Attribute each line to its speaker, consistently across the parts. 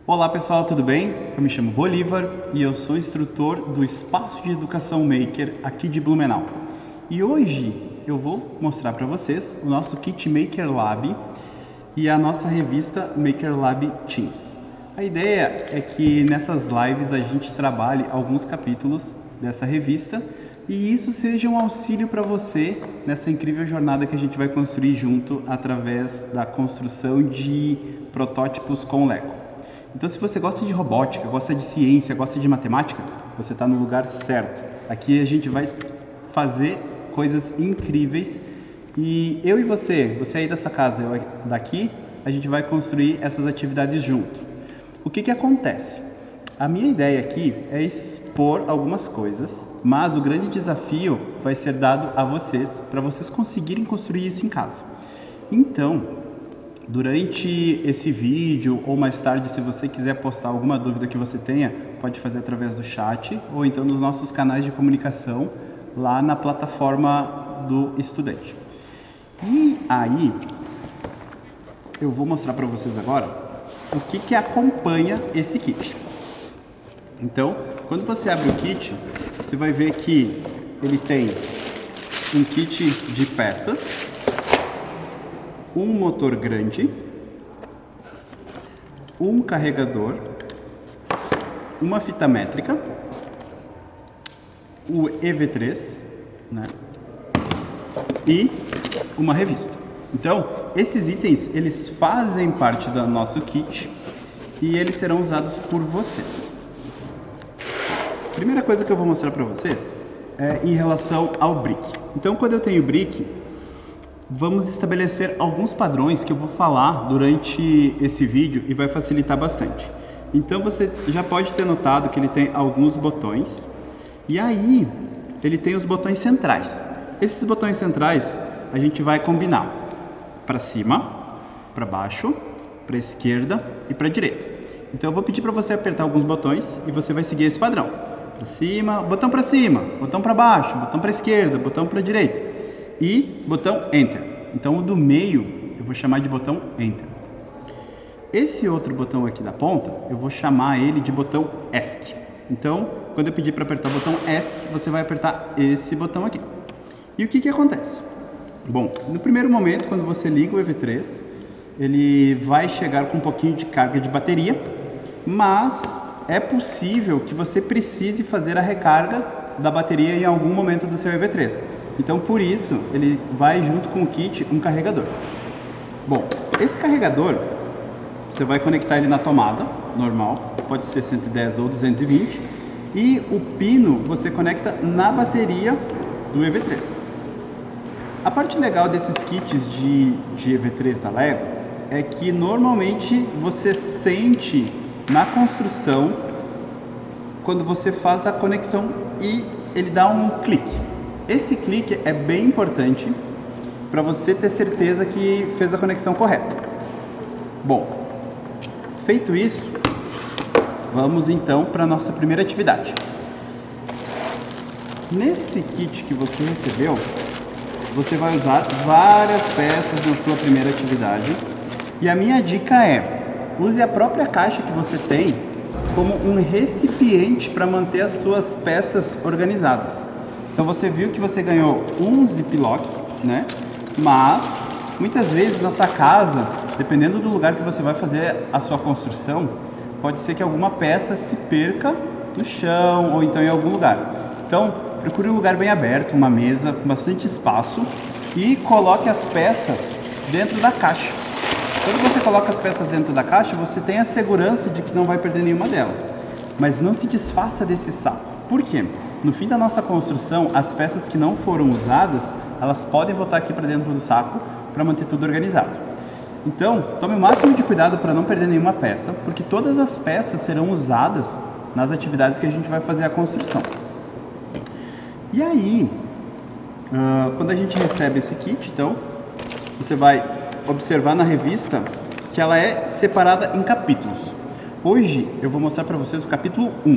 Speaker 1: Olá pessoal, tudo bem? Eu me chamo Bolívar e eu sou instrutor do Espaço de Educação Maker aqui de Blumenau. E hoje eu vou mostrar para vocês o nosso Kit Maker Lab e a nossa revista Maker Lab Teams. A ideia é que nessas lives a gente trabalhe alguns capítulos dessa revista e isso seja um auxílio para você nessa incrível jornada que a gente vai construir junto através da construção de protótipos com Lego. Então, se você gosta de robótica, gosta de ciência, gosta de matemática, você está no lugar certo. Aqui a gente vai fazer coisas incríveis e eu e você aí da sua casa, eu daqui, a gente vai construir essas atividades junto. O que acontece? A minha ideia aqui é expor algumas coisas, mas o grande desafio vai ser dado a vocês, para vocês conseguirem construir isso em casa. Então, durante esse vídeo ou mais tarde, se você quiser postar alguma dúvida que você tenha, pode fazer através do chat ou então nos nossos canais de comunicação lá na plataforma do estudante. E aí, eu vou mostrar para vocês agora o que acompanha esse kit. Então, quando você abre o kit, você vai ver que ele tem um kit de peças, um motor grande, um carregador, uma fita métrica, o EV3, né? E uma revista. Então, esses itens, eles fazem parte do nosso kit e eles serão usados por vocês. A primeira coisa que eu vou mostrar para vocês é em relação ao brick. Então, quando eu tenho brick, vamos estabelecer alguns padrões que eu vou falar durante esse vídeo e vai facilitar bastante. Então você já pode ter notado que ele tem alguns botões e aí ele tem os botões centrais. Esses botões centrais a gente vai combinar para cima, para baixo, para esquerda e para direita. Então eu vou pedir para você apertar alguns botões e você vai seguir esse padrão. Para cima, botão para baixo, botão para esquerda, botão para direita. E botão Enter. Então o do meio eu vou chamar de botão Enter. Esse outro botão aqui da ponta eu vou chamar ele de botão ESC. Então quando eu pedir para apertar o botão ESC, você vai apertar esse botão aqui. E o que acontece? Bom, no primeiro momento, quando você liga o EV3, ele vai chegar com um pouquinho de carga de bateria, mas é possível que você precise fazer a recarga da bateria em algum momento do seu EV3. Então, por isso, ele vai junto com o kit um carregador. Bom, esse carregador, você vai conectar ele na tomada normal, pode ser 110 ou 220, e o pino você conecta na bateria do EV3. A parte legal desses kits de EV3 da Lego é que normalmente você sente na construção quando você faz a conexão e ele dá um clique. Esse clique é bem importante para você ter certeza que fez a conexão correta. Bom, feito isso, vamos então para a nossa primeira atividade. Nesse kit que você recebeu, você vai usar várias peças na sua primeira atividade. E a minha dica é, use a própria caixa que você tem como um recipiente para manter as suas peças organizadas. Então você viu que você ganhou um ziplock, né? Mas muitas vezes na sua casa, dependendo do lugar que você vai fazer a sua construção, pode ser que alguma peça se perca no chão ou então em algum lugar. Então procure um lugar bem aberto, uma mesa com bastante espaço e coloque as peças dentro da caixa. Quando você coloca as peças dentro da caixa, você tem a segurança de que não vai perder nenhuma delas. Mas não se desfaça desse saco. Por quê? No fim da nossa construção, as peças que não foram usadas, elas podem voltar aqui para dentro do saco para manter tudo organizado. Então, tome o máximo de cuidado para não perder nenhuma peça, porque todas as peças serão usadas nas atividades que a gente vai fazer a construção. E aí, quando a gente recebe esse kit, então, você vai observar na revista que ela é separada em capítulos. Hoje eu vou mostrar para vocês o capítulo 1.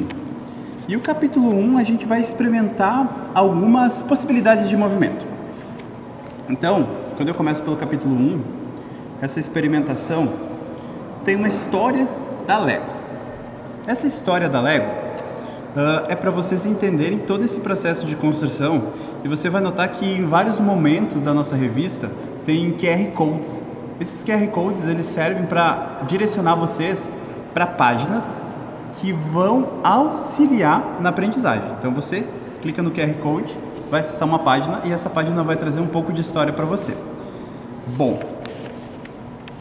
Speaker 1: E o capítulo 1 a gente vai experimentar algumas possibilidades de movimento. Então, quando eu começo pelo capítulo 1, essa experimentação tem uma história da Lego. Essa história da Lego é para vocês entenderem todo esse processo de construção, e você vai notar que em vários momentos da nossa revista tem QR Codes. Esses QR Codes eles servem para direcionar vocês para páginas que vão auxiliar na aprendizagem. Então você clica no QR Code, vai acessar uma página e essa página vai trazer um pouco de história para você. Bom,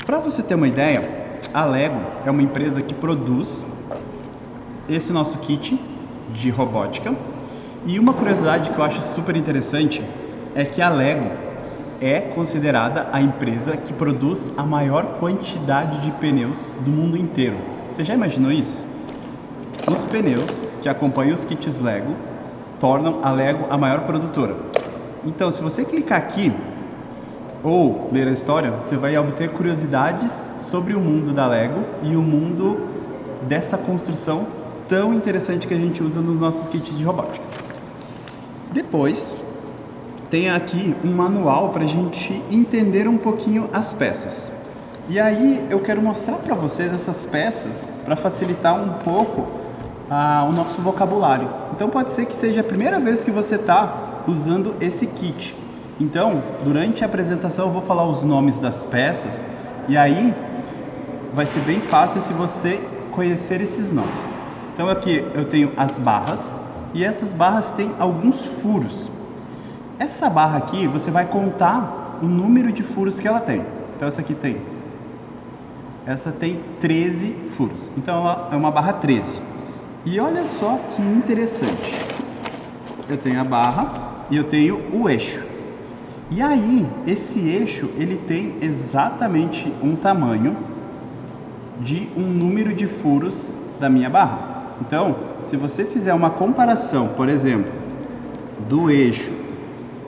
Speaker 1: para você ter uma ideia, a Lego é uma empresa que produz esse nosso kit de robótica. E uma curiosidade que eu acho super interessante é que a Lego é considerada a empresa que produz a maior quantidade de pneus do mundo inteiro. Você já imaginou isso? Os pneus que acompanham os kits Lego tornam a Lego a maior produtora. Então, se você clicar aqui ou ler a história, você vai obter curiosidades sobre o mundo da Lego e o mundo dessa construção tão interessante que a gente usa nos nossos kits de robótica. Depois, tem aqui um manual para a gente entender um pouquinho as peças. E aí eu quero mostrar para vocês essas peças para facilitar um pouco o nosso vocabulário. Então pode ser que seja a primeira vez que você está usando esse kit. Então, durante a apresentação eu vou falar os nomes das peças e aí vai ser bem fácil se você conhecer esses nomes. Então aqui eu tenho as barras e essas barras têm alguns furos. Essa barra aqui você vai contar o número de furos que ela tem. Então essa tem 13 furos. Então ela é uma barra 13. E olha só que interessante. Eu tenho a barra e eu tenho o eixo. E aí, esse eixo, ele tem exatamente um tamanho de um número de furos da minha barra. Então, se você fizer uma comparação, por exemplo, do eixo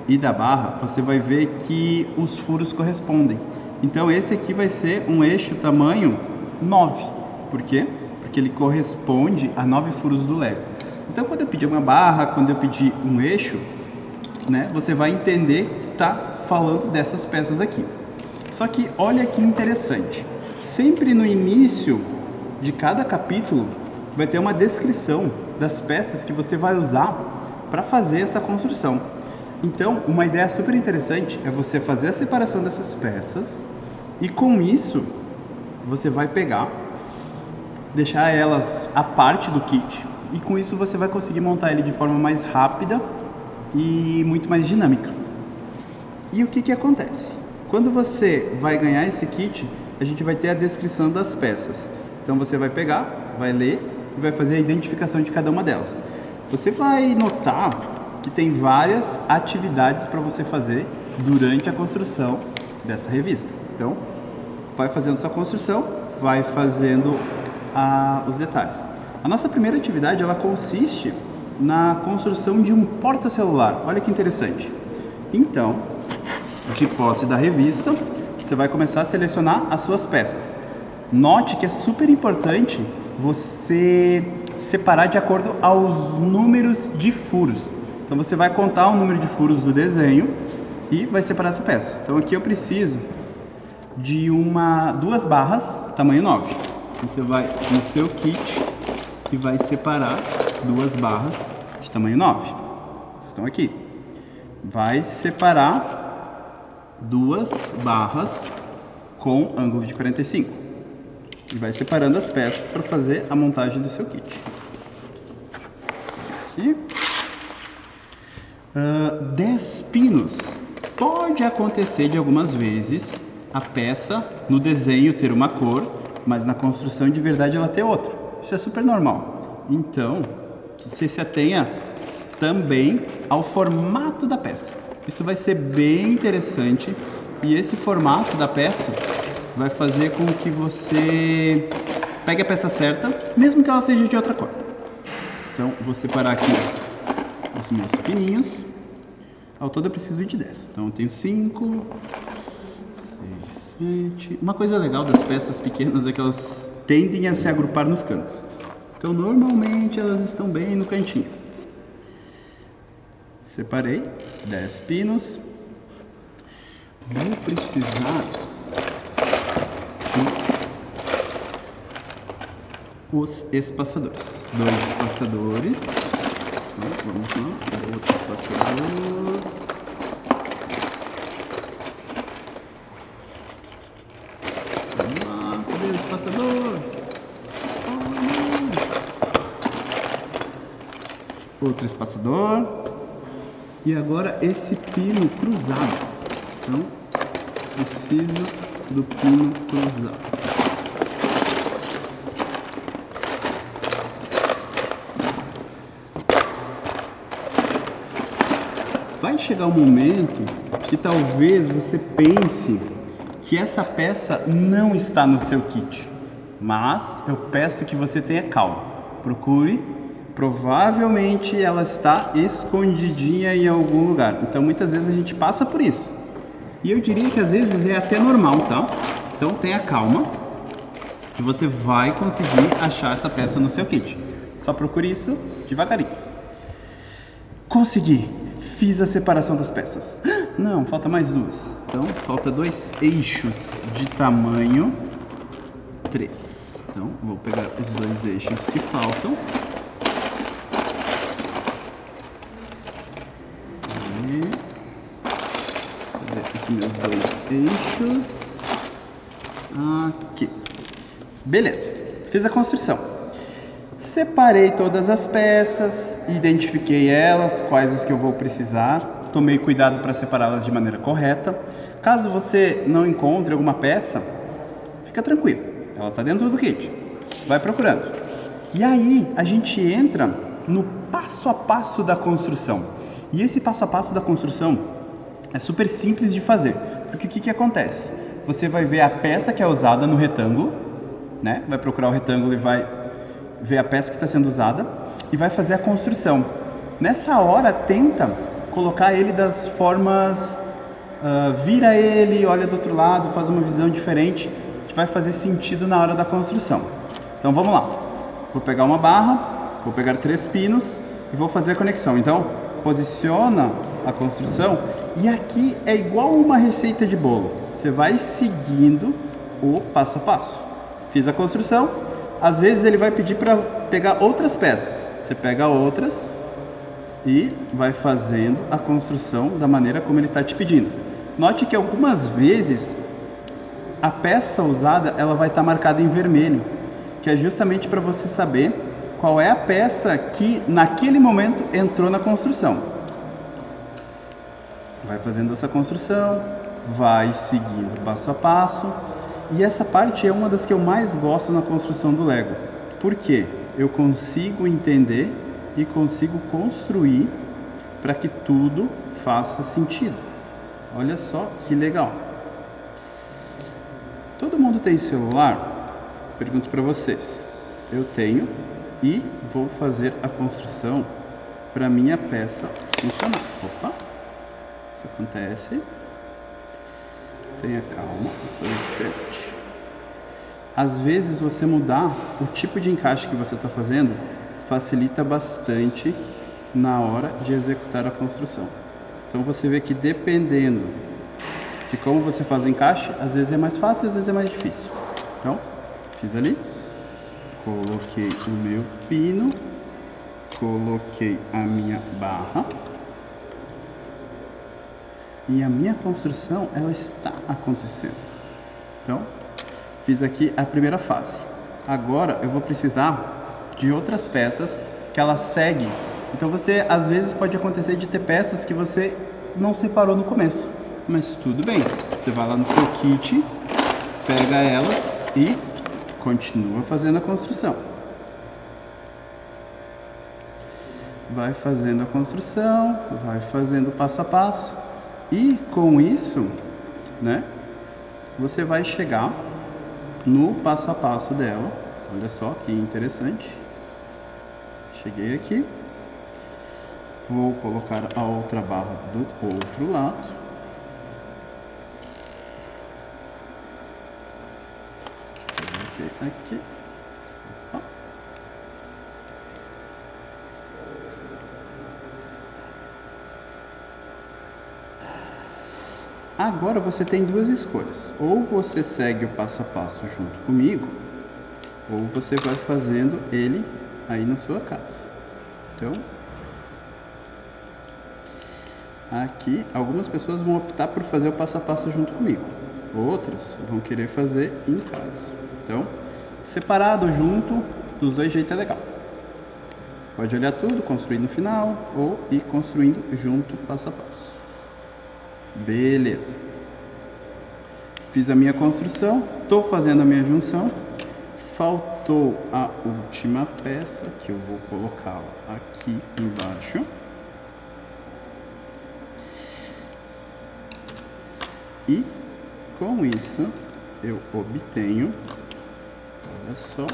Speaker 1: e da barra, você vai ver que os furos correspondem. Então, esse aqui vai ser um eixo tamanho 9. Por quê? Porque ele corresponde a 9 furos do Lego. Então, quando eu pedir uma barra, quando eu pedir um eixo, né, você vai entender que está falando dessas peças aqui. Só que olha que interessante. Sempre no início de cada capítulo vai ter uma descrição das peças que você vai usar para fazer essa construção. Então, uma ideia super interessante é você fazer a separação dessas peças e com isso você vai pegar, deixar elas à parte do kit e com isso você vai conseguir montar ele de forma mais rápida e muito mais dinâmica. E o que acontece? Quando você vai ganhar esse kit, a gente vai ter a descrição das peças. Então você vai pegar, vai ler e vai fazer a identificação de cada uma delas. Você vai notar que tem várias atividades para você fazer durante a construção dessa revista. Então, vai fazendo sua construção, vai fazendo os detalhes. A nossa primeira atividade, ela consiste na construção de um porta-celular. Olha que interessante. Então, de posse da revista, você vai começar a selecionar as suas peças. Note que é super importante você separar de acordo aos números de furos. Então você vai contar o número de furos do desenho e vai separar essa peça. Então aqui eu preciso de duas barras tamanho 9. Você vai no seu kit e vai separar duas barras de tamanho 9. Estão aqui. Vai separar duas barras com ângulo de 45. E vai separando as peças para fazer a montagem do seu kit. Aqui. 10 pinos. Pode acontecer de algumas vezes a peça no desenho ter uma cor, mas na construção de verdade ela ter outra. Isso é super normal. Então, você se atenha também ao formato da peça. Isso vai ser bem interessante e esse formato da peça vai fazer com que você pegue a peça certa, mesmo que ela seja de outra cor. Então, vou separar aqui os meus pininhos. Ao todo eu preciso de 10. Então eu tenho 5, 6, 7. Uma coisa legal das peças pequenas é que elas tendem a se agrupar nos cantos. Então normalmente elas estão bem no cantinho. Separei 10 pinos. Vou precisar de os espaçadores. 2 espaçadores. Vamos lá, outro espaçador. Vamos lá, cadê o espaçador? Outro espaçador. E agora esse pino cruzado. Então, preciso do pino cruzado. Vai chegar um momento que talvez você pense que essa peça não está no seu kit, mas eu peço que você tenha calma. Procure, provavelmente ela está escondidinha em algum lugar. Então muitas vezes a gente passa por isso. E eu diria que às vezes é até normal, tá? Então tenha calma que você vai conseguir achar essa peça no seu kit. Só procure isso devagarinho. Consegui! Fiz a separação das peças. Não, falta mais 2. Então, falta 2 eixos de tamanho 3. Então, vou pegar os 2 eixos que faltam. Cadê os meus 2 eixos? Aqui. Beleza. Fiz a construção. Separei todas as peças, identifiquei elas, quais as que eu vou precisar, tomei cuidado para separá-las de maneira correta. Caso você não encontre alguma peça, fica tranquilo, ela está dentro do kit, vai procurando. E aí a gente entra no passo a passo da construção. E esse passo a passo da construção é super simples de fazer, porque o que acontece? Você vai ver a peça que é usada no retângulo, né? Vai procurar o retângulo e vai ver a peça que está sendo usada e vai fazer a construção. Nessa hora, tenta colocar ele das formas, vira ele, olha do outro lado, faz uma visão diferente, que vai fazer sentido na hora da construção. Então vamos lá. Vou pegar uma barra, vou pegar 3 pinos e vou fazer a conexão. Então, posiciona a construção e aqui é igual uma receita de bolo. Você vai seguindo o passo a passo. Fiz a construção. Às vezes ele vai pedir para pegar outras peças. Você pega outras e vai fazendo a construção da maneira como ele está te pedindo. Note que algumas vezes a peça usada ela vai estar marcada em vermelho, que é justamente para você saber qual é a peça que naquele momento entrou na construção. Vai fazendo essa construção, vai seguindo passo a passo. E essa parte é uma das que eu mais gosto na construção do Lego. Por quê? Eu consigo entender e consigo construir para que tudo faça sentido. Olha só que legal. Todo mundo tem celular? Pergunto para vocês. Eu tenho e vou fazer a construção para minha peça funcionar. Opa! Isso acontece. Tenha calma, vou fazer diferente. Às vezes você mudar o tipo de encaixe que você está fazendo facilita bastante na hora de executar a construção. Então você vê que dependendo de como você faz o encaixe, às vezes é mais fácil, às vezes é mais difícil. Então, fiz ali, coloquei o meu pino, coloquei a minha barra. E a minha construção, ela está acontecendo. Então, fiz aqui a primeira fase. Agora, eu vou precisar de outras peças que ela segue. Então, às vezes, pode acontecer de ter peças que você não separou no começo. Mas tudo bem. Você vai lá no seu kit, pega elas e continua fazendo a construção. Vai fazendo a construção, vai fazendo passo a passo. E com isso, né, você vai chegar no passo a passo dela. Olha só que interessante. Cheguei aqui. Vou colocar a outra barra do outro lado. Coloquei aqui. Opa. Agora você tem 2 escolhas. Ou você segue o passo a passo junto comigo, ou você vai fazendo ele aí na sua casa. Então, aqui algumas pessoas vão optar por fazer o passo a passo junto comigo, outras vão querer fazer em casa. Então, separado, junto, dos dois jeitos é legal. Pode olhar tudo, construir no final ou ir construindo junto, passo a passo. Beleza. Fiz a minha construção, estou fazendo a minha junção. Faltou a última peça, que eu vou colocá-la aqui embaixo. E com isso eu obtenho, olha só,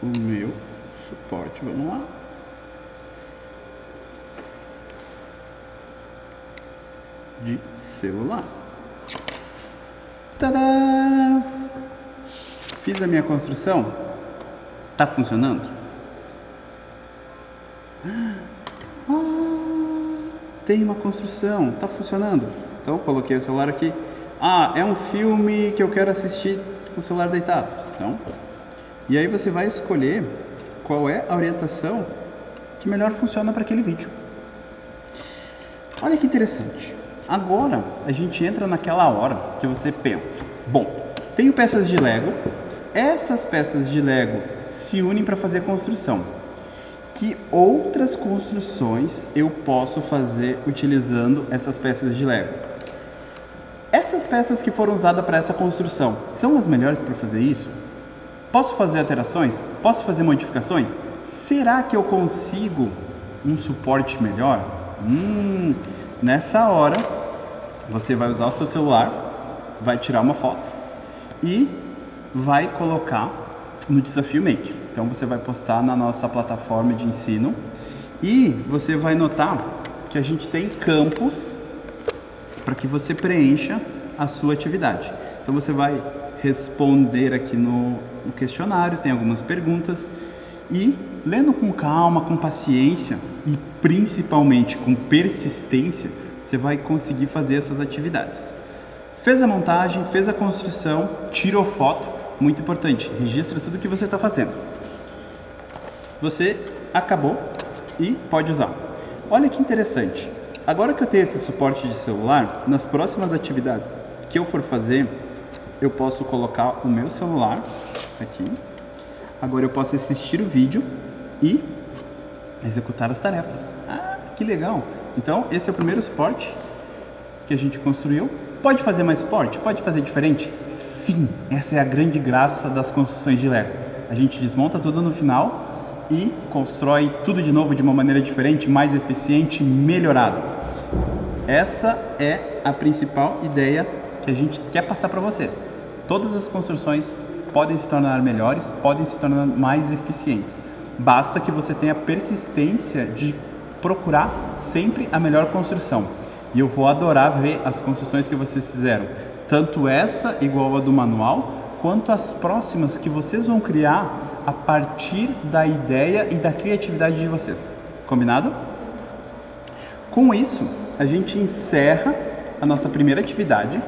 Speaker 1: o meu suporte. Vamos lá. De celular. Tadá! Fiz a minha construção. Tá funcionando? Tem uma construção, tá funcionando. Então coloquei o celular aqui. É um filme que eu quero assistir com o celular deitado. Então, e aí você vai escolher qual é a orientação que melhor funciona para aquele vídeo. Olha que interessante. Agora a gente entra naquela hora que você pensa: bom, tenho peças de Lego, essas peças de Lego se unem para fazer construção. Que outras construções eu posso fazer utilizando essas peças de Lego? Essas peças que foram usadas para essa construção são as melhores para fazer isso? Posso fazer alterações? Posso fazer modificações? Será que eu consigo um suporte melhor? Nessa hora, você vai usar o seu celular, vai tirar uma foto e vai colocar no Desafio Maker. Então você vai postar na nossa plataforma de ensino e você vai notar que a gente tem campos para que você preencha a sua atividade. Então você vai responder aqui no questionário, tem algumas perguntas e lendo com calma, com paciência e principalmente com persistência, você vai conseguir fazer essas atividades. Fez a montagem, fez a construção, tirou foto, muito importante, registra tudo que você está fazendo. Você acabou e pode usar. Olha que interessante, agora que eu tenho esse suporte de celular, nas próximas atividades que eu for fazer, eu posso colocar o meu celular aqui. Agora eu posso assistir o vídeo e executar as tarefas. Que legal! Então esse é o primeiro suporte que a gente construiu. Pode fazer mais suporte? Pode fazer diferente? Sim! Essa é a grande graça das construções de Lego. A gente desmonta tudo no final e constrói tudo de novo de uma maneira diferente, mais eficiente, melhorada. Essa é a principal ideia que a gente quer passar para vocês. Todas as construções podem se tornar melhores, podem se tornar mais eficientes. Basta que você tenha persistência de procurar sempre a melhor construção. E eu vou adorar ver as construções que vocês fizeram. Tanto essa, igual a do manual, quanto as próximas que vocês vão criar a partir da ideia e da criatividade de vocês. Combinado? Com isso, a gente encerra a nossa primeira atividade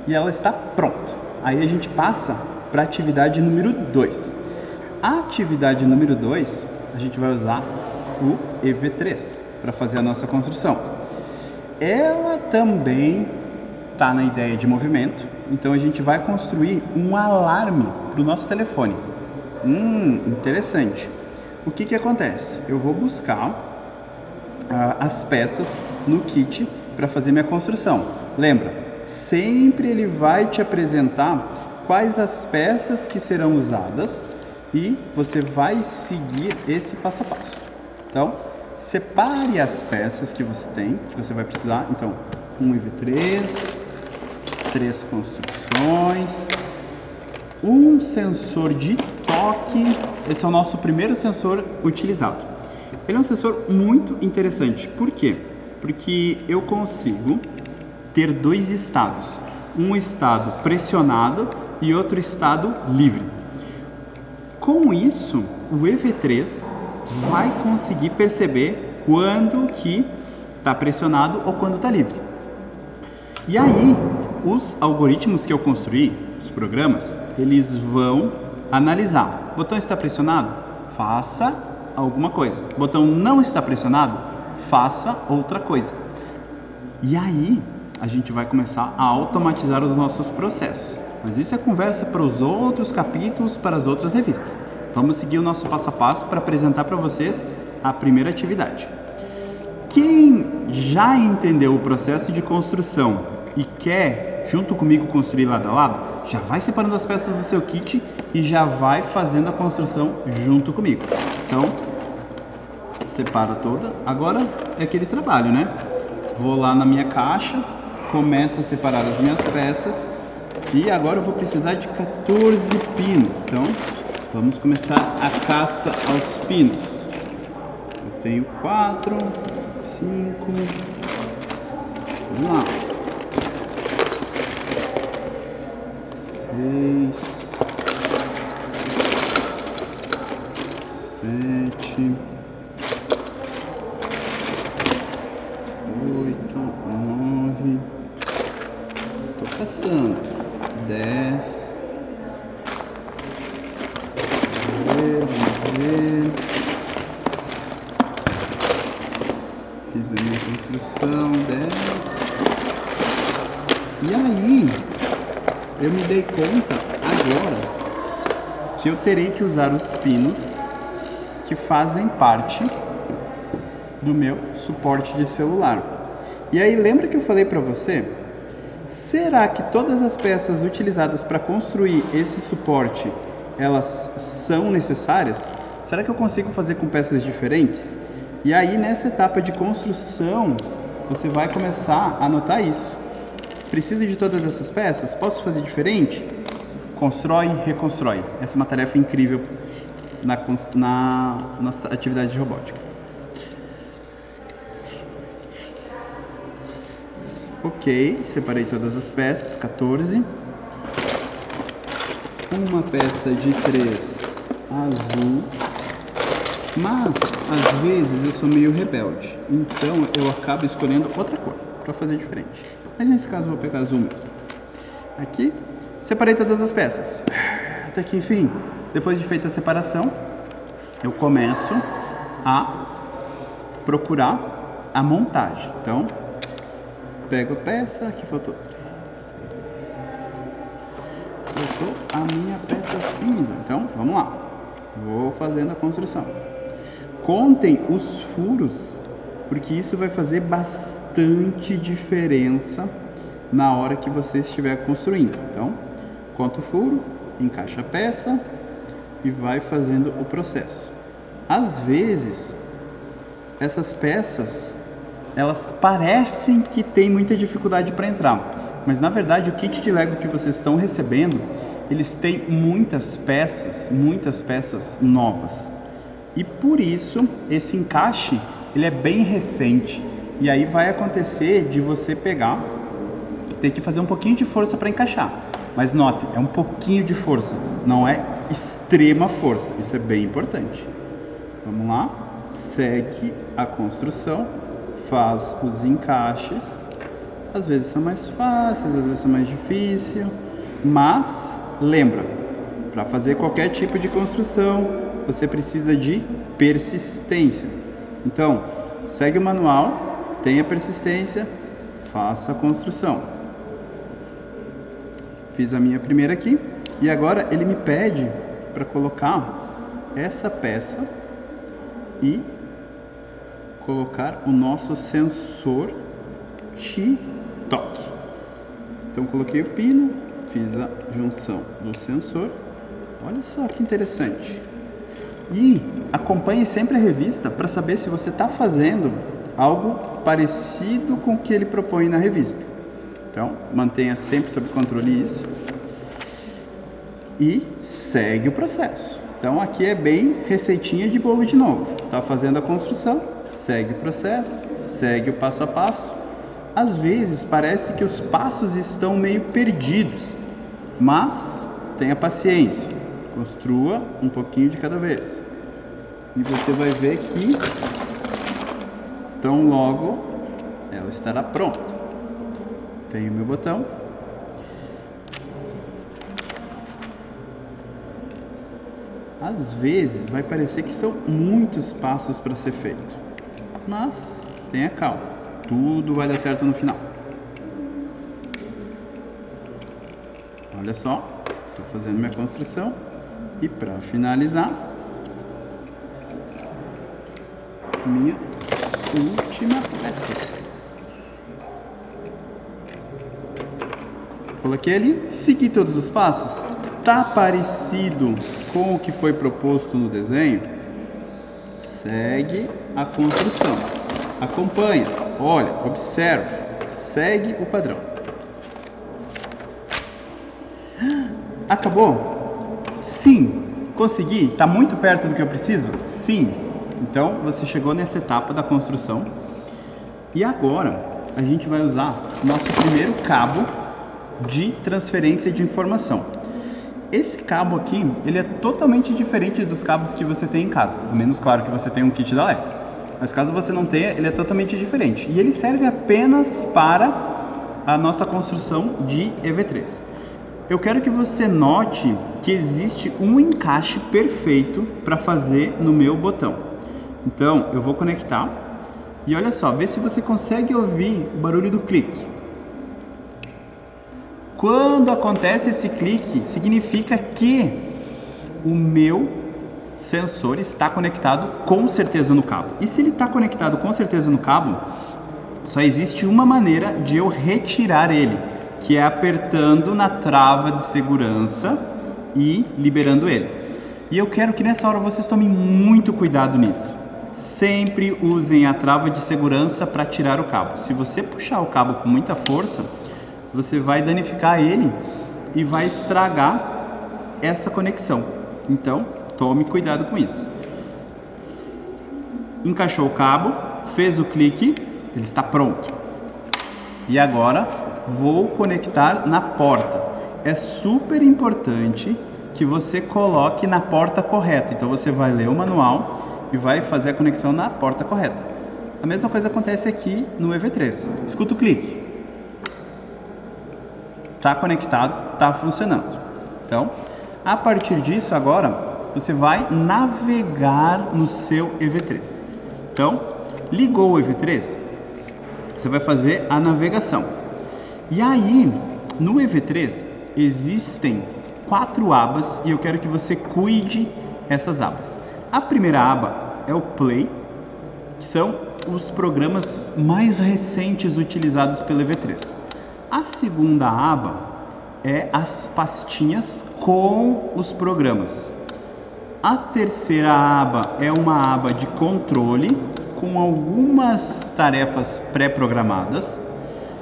Speaker 1: e ela está pronta. Aí a gente passa para a atividade número 2. A atividade número 2, a gente vai usar o EV3 para fazer a nossa construção. Ela também está na ideia de movimento, então a gente vai construir um alarme para o nosso telefone. Interessante. O que acontece? Eu vou buscar as peças no kit para fazer minha construção. Lembra, sempre ele vai te apresentar quais as peças que serão usadas e você vai seguir esse passo a passo. Então, separe as peças que você tem, que você vai precisar. Então, um EV3, 3 construções, um sensor de toque. Esse é o nosso primeiro sensor utilizado. Ele é um sensor muito interessante. Por quê? Porque eu consigo ter dois estados. Um estado pressionado e outro estado livre. Com isso, o EV3 vai conseguir perceber quando que está pressionado ou quando está livre. E aí, os algoritmos que eu construí, os programas, eles vão analisar. O botão está pressionado? Faça alguma coisa. O botão não está pressionado? Faça outra coisa. E aí, a gente vai começar a automatizar os nossos processos. Mas isso é conversa para os outros capítulos, para as outras revistas. Vamos seguir o nosso passo a passo para apresentar para vocês a primeira atividade. Quem já entendeu o processo de construção e quer, junto comigo, construir lado a lado, já vai separando as peças do seu kit e já vai fazendo a construção junto comigo. Então, separa toda. Agora é aquele trabalho, né? Vou lá na minha caixa, começo a separar as minhas peças e agora eu vou precisar de 14 pinos. Então, vamos começar a caça aos pinos. Eu tenho 4, 5, vamos lá, 6, 7, 8, 9, tô caçando, 10, vamos ver. Fiz a minha construção, 10. E aí, eu me dei conta agora que eu terei que usar os pinos que fazem parte do meu suporte de celular. E aí, lembra que eu falei para você? Será que todas as peças utilizadas para construir esse suporte, elas são necessárias? Será que eu consigo fazer com peças diferentes? E aí, nessa etapa de construção, você vai começar a notar isso. Preciso de todas essas peças? Posso fazer diferente? Constrói, reconstrói. Essa é uma tarefa incrível na atividade de robótica. Ok, separei todas as peças, 14. Uma peça de 3 azul. Mas, às vezes, eu sou meio rebelde, então eu acabo escolhendo outra cor para fazer diferente. Mas nesse caso eu vou pegar azul mesmo. Aqui, separei todas as peças. Até que, enfim, depois de feita a separação, eu começo a procurar a montagem. Então, pego a peça, aqui faltou 3, 6. Faltou a minha peça cinza. Então, vamos lá. Vou fazendo a construção. Contem os furos, porque isso vai fazer bastante diferença na hora que você estiver construindo. Então, conta o furo, encaixa a peça e vai fazendo o processo. Às vezes, essas peças, elas parecem que tem muita dificuldade para entrar, mas na verdade o kit de Lego que vocês estão recebendo, eles têm muitas peças novas. E por isso, esse encaixe, ele é bem recente. E aí vai acontecer de você pegar, ter que fazer um pouquinho de força para encaixar. Mas note, é um pouquinho de força, não é extrema força. Isso é bem importante. Vamos lá. Segue a construção, faz os encaixes. Às vezes são mais fáceis, às vezes são mais difíceis. Mas, lembra, para fazer qualquer tipo de construção, você precisa de persistência. Então, segue o manual, tenha persistência, faça a construção. Fiz a minha primeira aqui e agora ele me pede para colocar essa peça e colocar o nosso sensor de toque. Então, coloquei o pino, fiz a junção do sensor. Olha só que interessante. E acompanhe sempre a revista para saber se você está fazendo algo parecido com o que ele propõe na revista. Então, mantenha sempre sob controle isso. E segue o processo. Então, aqui é bem receitinha de bolo de novo. Está fazendo a construção, segue o processo, segue o passo a passo. Às vezes, parece que os passos estão meio perdidos. Mas, tenha paciência. Construa um pouquinho de cada vez. E você vai ver que tão logo ela estará pronta. Tenho meu botão, Às vezes vai parecer que são muitos passos para ser feito, mas tenha calma, tudo vai dar certo no final. Olha só, estou fazendo minha construção e para finalizar, minha última peça. Coloquei ali, segui todos os passos. Tá parecido com o que foi proposto no desenho? Segue a construção. Acompanha, olha, observa, segue o padrão. Acabou? Sim. Consegui? Tá muito perto do que eu preciso? Sim. Então você chegou nessa etapa da construção. E agora a gente vai usar o nosso primeiro cabo de transferência de informação. Esse cabo aqui, ele é totalmente diferente dos cabos que você tem em casa, a menos claro que você tenha um kit da Lego. Mas caso você não tenha, ele é totalmente diferente. E ele serve apenas para a nossa construção de EV3. Eu quero que você note que existe um encaixe perfeito para fazer no meu botão. Então, eu vou conectar e olha só, vê se você consegue ouvir o barulho do clique. Quando acontece esse clique, significa que o meu sensor está conectado com certeza no cabo. E se ele está conectado com certeza no cabo, só existe uma maneira de eu retirar ele, que é apertando na trava de segurança e liberando ele. E eu quero que nessa hora vocês tomem muito cuidado nisso. Sempre usem a trava de segurança para tirar o cabo. Se você puxar o cabo com muita força, você vai danificar ele e vai estragar essa conexão. Então, tome cuidado com isso. Encaixou o cabo, fez o clique, ele está pronto. E agora, vou conectar na porta. É super importante que você coloque na porta correta. Então, você vai ler o manual e vai fazer a conexão na porta correta. A mesma coisa acontece aqui no EV3. Escuta o clique. Está conectado, está funcionando. Então, a partir disso agora, você vai navegar no seu EV3. Então, ligou o EV3, você vai fazer a navegação. E aí, no EV3, existem 4 abas e eu quero que você cuide essas abas. A primeira aba é o Play, que são os programas mais recentes utilizados pelo EV3. A segunda aba é as pastinhas com os programas. A terceira aba é uma aba de controle com algumas tarefas pré-programadas.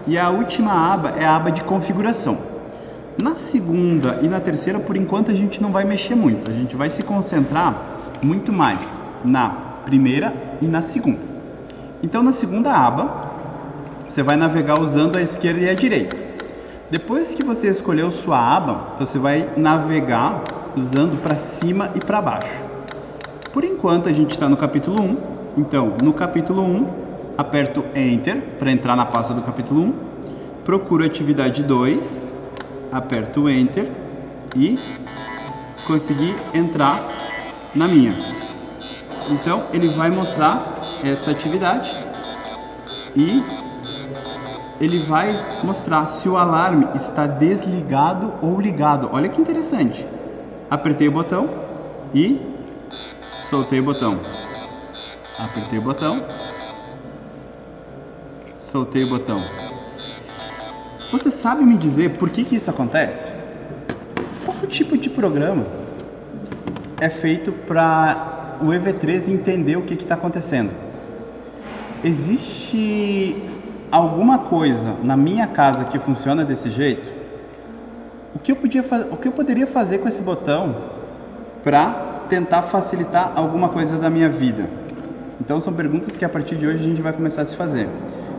Speaker 1: E a última aba é a aba de configuração. Na segunda e na terceira, por enquanto, a gente não vai mexer muito. A gente vai se concentrar muito mais na primeira e na segunda. Então, na segunda aba, você vai navegar usando a esquerda e a direita. Depois que você escolheu sua aba, você vai navegar usando para cima e para baixo. Por enquanto a gente está no capítulo 1, então no capítulo 1, aperto Enter para entrar na pasta do capítulo 1, procuro atividade 2, aperto Enter e consegui entrar na minha. Então ele vai mostrar essa atividade e ele vai mostrar se o alarme está desligado ou ligado. Olha que interessante. Apertei o botão e soltei o botão. Apertei o botão, soltei o botão. Você sabe me dizer por que isso acontece? Qual tipo de programa é feito para o EV3 entender o que está acontecendo? Existe alguma coisa na minha casa que funciona desse jeito? O que eu poderia fazer com esse botão para tentar facilitar alguma coisa da minha vida? Então são perguntas que a partir de hoje a gente vai começar a se fazer.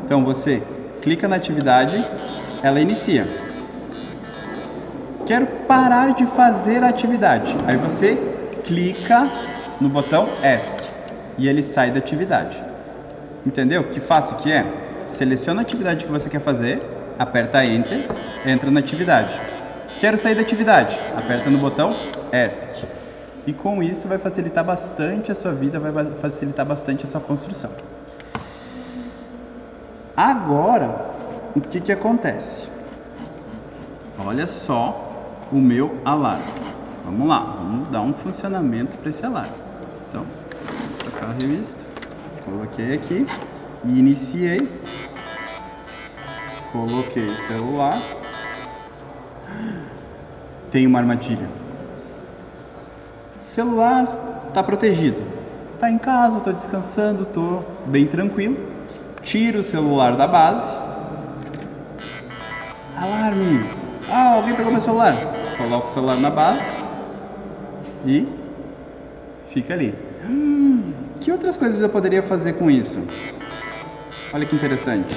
Speaker 1: Então você clica na atividade, ela inicia. Quero parar de fazer a atividade. Aí você clica no botão ESC e ele sai da atividade. Entendeu? Que fácil que é? Seleciona a atividade que você quer fazer, aperta Enter, entra na atividade. Quero sair da atividade, aperta no botão ESC. E com isso vai facilitar bastante a sua vida, vai facilitar bastante a sua construção. Agora, o que acontece? Olha só o meu alarme. Vamos lá, vamos dar um funcionamento para esse alarme. Então, vou trocar a revista, coloquei aqui, iniciei, coloquei o celular, tem uma armadilha. O celular está protegido, está em casa, estou descansando, estou bem tranquilo. Tiro o celular da base. Alarme! Ah, alguém pegou meu celular. Coloco o celular na base e fica ali. Que outras coisas eu poderia fazer com isso? Olha que interessante.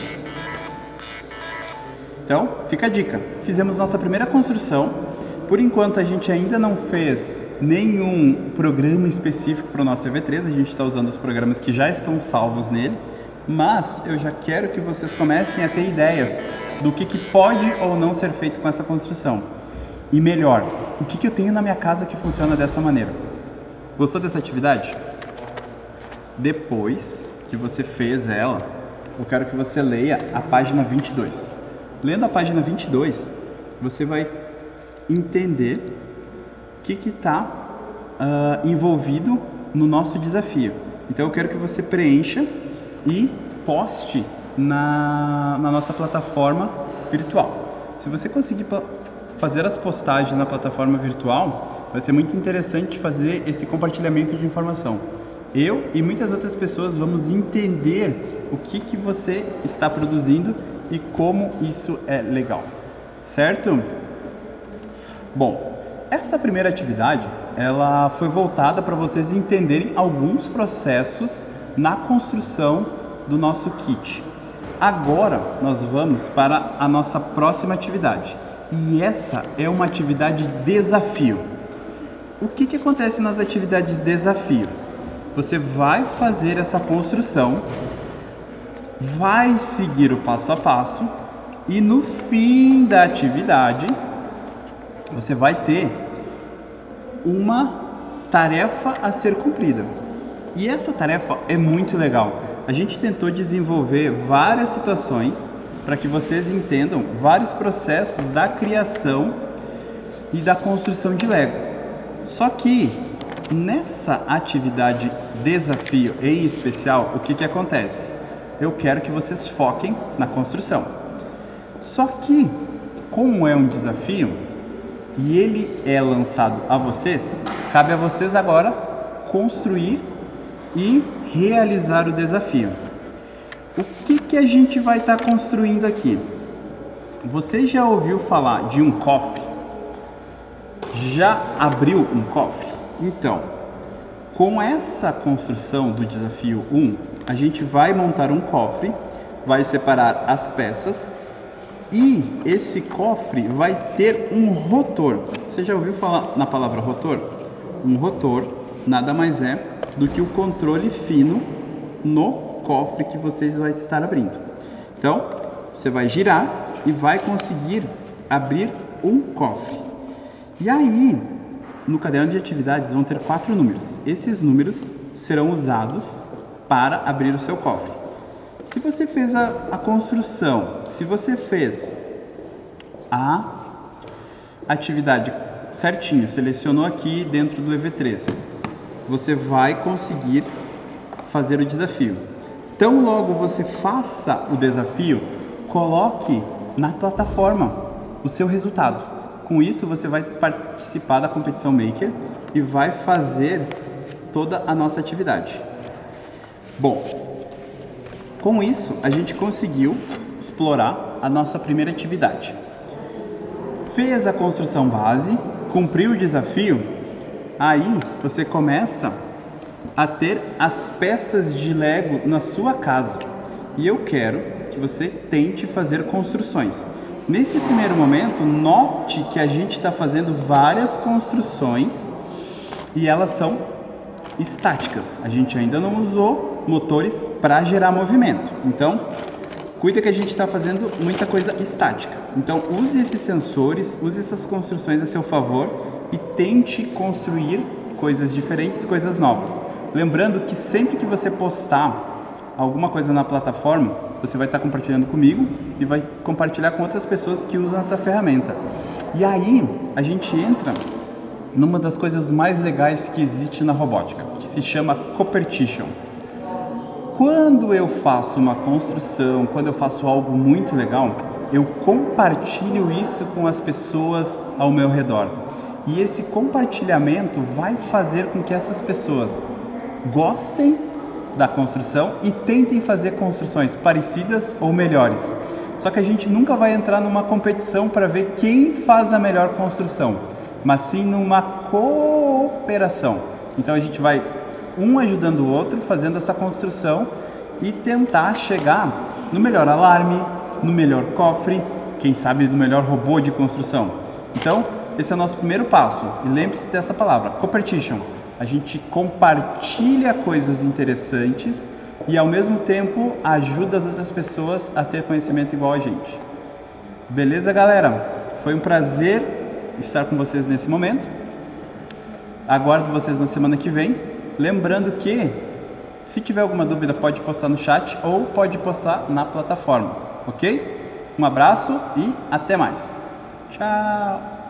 Speaker 1: Então, fica a dica. Fizemos nossa primeira construção. Por enquanto a gente ainda não fez nenhum programa específico para o nosso EV3. A gente está usando os programas que já estão salvos nele. Mas eu já quero que vocês comecem a ter ideias do que pode ou não ser feito com essa construção. E melhor, o que eu tenho na minha casa que funciona dessa maneira. Gostou dessa atividade? Depois que você fez ela, eu quero que você leia a página 22. Lendo a página 22, você vai entender o que está envolvido no nosso desafio. Então eu quero que você preencha e poste na nossa plataforma virtual. Se você conseguir fazer as postagens na plataforma virtual, vai ser muito interessante fazer esse compartilhamento de informação. Eu e muitas outras pessoas vamos entender o que você está produzindo e como isso é legal, certo? Bom, essa primeira atividade, ela foi voltada para vocês entenderem alguns processos na construção do nosso kit. Agora nós vamos para a nossa próxima atividade, e essa é uma atividade desafio. O que acontece nas atividades desafio? Você vai fazer essa construção, vai seguir o passo a passo e no fim da atividade você vai ter uma tarefa a ser cumprida. E essa tarefa é muito legal. A gente tentou desenvolver várias situações para que vocês entendam vários processos da criação e da construção de Lego. Só que nessa atividade desafio em especial, o que acontece? Eu quero que vocês foquem na construção. Só que, como é um desafio e ele é lançado a vocês, cabe a vocês agora construir e realizar o desafio. O que a gente vai estar construindo aqui? Você já ouviu falar de um cofre? Já abriu um cofre? Então, com essa construção do desafio 1, a gente vai montar um cofre, vai separar as peças e esse cofre vai ter um rotor. Você já ouviu falar na palavra rotor? Um rotor nada mais é do que o controle fino no cofre que vocês vão estar abrindo. Então, você vai girar e vai conseguir abrir um cofre. E aí, no caderno de atividades vão ter 4 números. Esses números serão usados para abrir o seu cofre. Se você fez a construção, se você fez a atividade certinho, selecionou aqui dentro do EV3, você vai conseguir fazer o desafio. Tão logo você faça o desafio, coloque na plataforma o seu resultado. Com isso você vai participar da competição Maker e vai fazer toda a nossa atividade. Bom, com isso a gente conseguiu explorar a nossa primeira atividade. Fez a construção base, cumpriu o desafio, aí você começa a ter as peças de Lego na sua casa. E eu quero que você tente fazer construções. Nesse primeiro momento, note que a gente está fazendo várias construções e elas são estáticas. A gente ainda não usou motores para gerar movimento. Então, cuida que a gente está fazendo muita coisa estática. Então, use esses sensores, use essas construções a seu favor e tente construir coisas diferentes, coisas novas. Lembrando que sempre que você postar alguma coisa na plataforma, você vai estar compartilhando comigo e vai compartilhar com outras pessoas que usam essa ferramenta. E aí a gente entra numa das coisas mais legais que existe na robótica, que se chama Coppertition. Quando eu faço uma construção, quando eu faço algo muito legal, eu compartilho isso com as pessoas ao meu redor. E esse compartilhamento vai fazer com que essas pessoas gostem da construção e tentem fazer construções parecidas ou melhores. Só que a gente nunca vai entrar numa competição para ver quem faz a melhor construção, mas sim numa cooperação. Então a gente vai um ajudando o outro, fazendo essa construção e tentar chegar no melhor alarme, no melhor cofre, quem sabe no melhor robô de construção. Então esse é o nosso primeiro passo. E lembre-se dessa palavra, Coppertition. A gente compartilha coisas interessantes e ao mesmo tempo ajuda as outras pessoas a ter conhecimento igual a gente. Beleza, galera? Foi um prazer estar com vocês nesse momento. Aguardo vocês na semana que vem. Lembrando que, se tiver alguma dúvida, pode postar no chat ou pode postar na plataforma, ok? Um abraço e até mais. Tchau!